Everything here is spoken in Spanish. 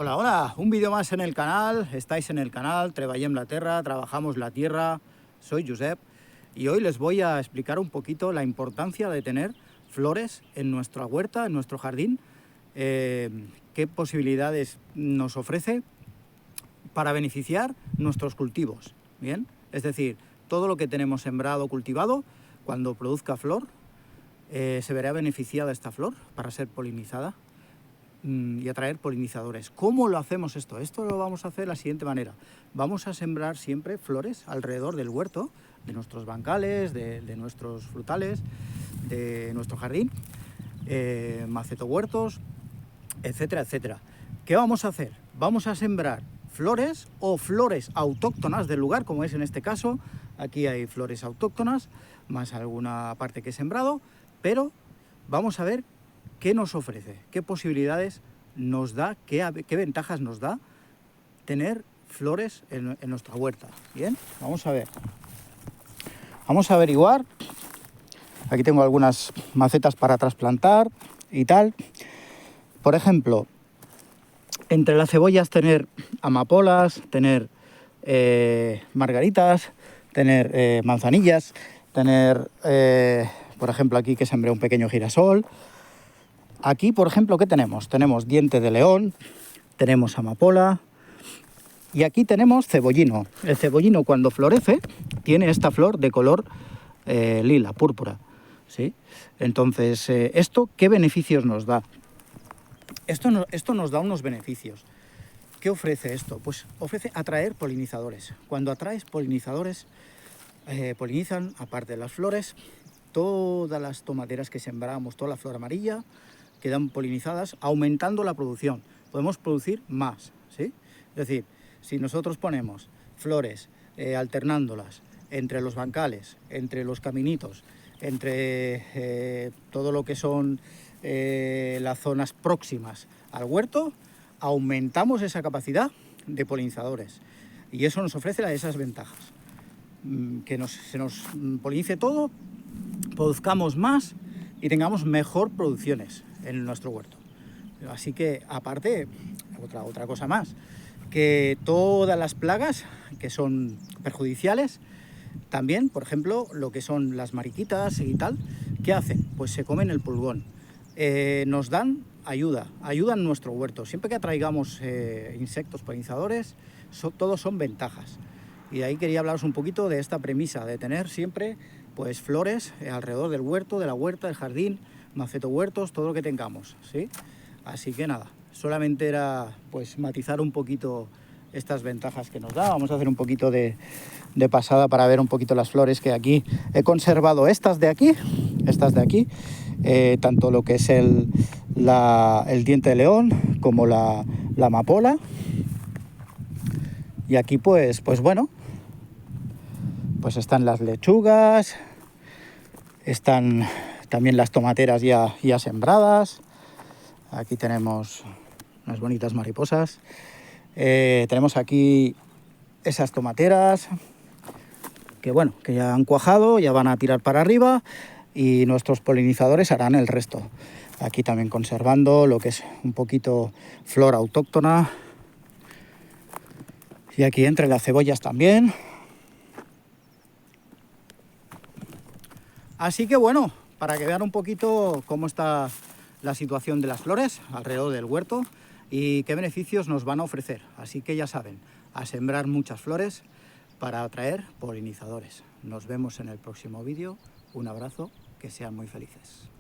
Hola, hola, un vídeo más en el canal, estáis en el canal Treballem la Terra, trabajamos la tierra, soy Josep y hoy les voy a explicar un poquito la importancia de tener flores en nuestra huerta, en nuestro jardín, qué posibilidades nos ofrece para beneficiar nuestros cultivos, ¿bien? Es decir, todo lo que tenemos sembrado, cultivado, cuando produzca flor, se verá beneficiada esta flor para ser polinizada y atraer polinizadores. ¿Cómo lo hacemos esto? Esto lo vamos a hacer de la siguiente manera. Vamos a sembrar siempre flores alrededor del huerto, de nuestros bancales, de nuestros frutales, de nuestro jardín, macetohuertos, etcétera, etcétera. ¿Qué vamos a hacer? Vamos a sembrar flores o flores autóctonas del lugar, como es en este caso. Aquí hay flores autóctonas, más alguna parte que he sembrado, pero vamos a ver qué nos ofrece, qué posibilidades nos da, qué ventajas nos da tener flores en nuestra huerta. Bien, vamos a ver. Vamos a averiguar. Aquí tengo algunas macetas para trasplantar y tal. Por ejemplo, entre las cebollas tener amapolas, tener margaritas, tener manzanillas, tener, por ejemplo, aquí que sembré un pequeño girasol. Aquí, por ejemplo, ¿qué tenemos? Tenemos diente de león, tenemos amapola y aquí tenemos cebollino. El cebollino cuando florece tiene esta flor de color lila, púrpura, ¿sí? Entonces, ¿esto qué beneficios nos da? Esto nos da unos beneficios. ¿Qué ofrece esto? Pues ofrece atraer polinizadores. Cuando atraes polinizadores, polinizan, aparte de las flores, todas las tomateras que sembramos, toda la flor amarilla, quedan polinizadas, aumentando la producción. Podemos producir más, ¿sí? Es decir, si nosotros ponemos flores alternándolas entre los bancales, entre los caminitos, entre todo lo que son las zonas próximas al huerto, aumentamos esa capacidad de polinizadores. Y eso nos ofrece esas ventajas. Que se nos polinice todo, produzcamos más y tengamos mejor producciones en nuestro huerto. Así que, aparte, otra cosa más, que todas las plagas que son perjudiciales, también, por ejemplo, lo que son las mariquitas y tal, ¿qué hacen? Pues se comen el pulgón. Nos dan ayudan nuestro huerto. Siempre que atraigamos insectos polinizadores, todos son ventajas. Y de ahí quería hablaros un poquito de esta premisa, de tener siempre pues flores alrededor del huerto, de la huerta, del jardín, macetohuertos, todo lo que tengamos, ¿sí? Así que nada, solamente era pues matizar un poquito estas ventajas que nos da. Vamos a hacer un poquito de pasada para ver un poquito las flores que aquí he conservado. Estas de aquí, tanto lo que es el diente de león como la amapola. Y aquí pues bueno, pues están las lechugas, están también las tomateras ya sembradas. Aquí tenemos unas bonitas mariposas. Tenemos aquí esas tomateras que bueno, que ya han cuajado, ya van a tirar para arriba y nuestros polinizadores harán el resto. Aquí también conservando lo que es un poquito flora autóctona. Y aquí entre las cebollas también. Así que bueno, para que vean un poquito cómo está la situación de las flores alrededor del huerto y qué beneficios nos van a ofrecer. Así que ya saben, a sembrar muchas flores para atraer polinizadores. Nos vemos en el próximo vídeo. Un abrazo, que sean muy felices.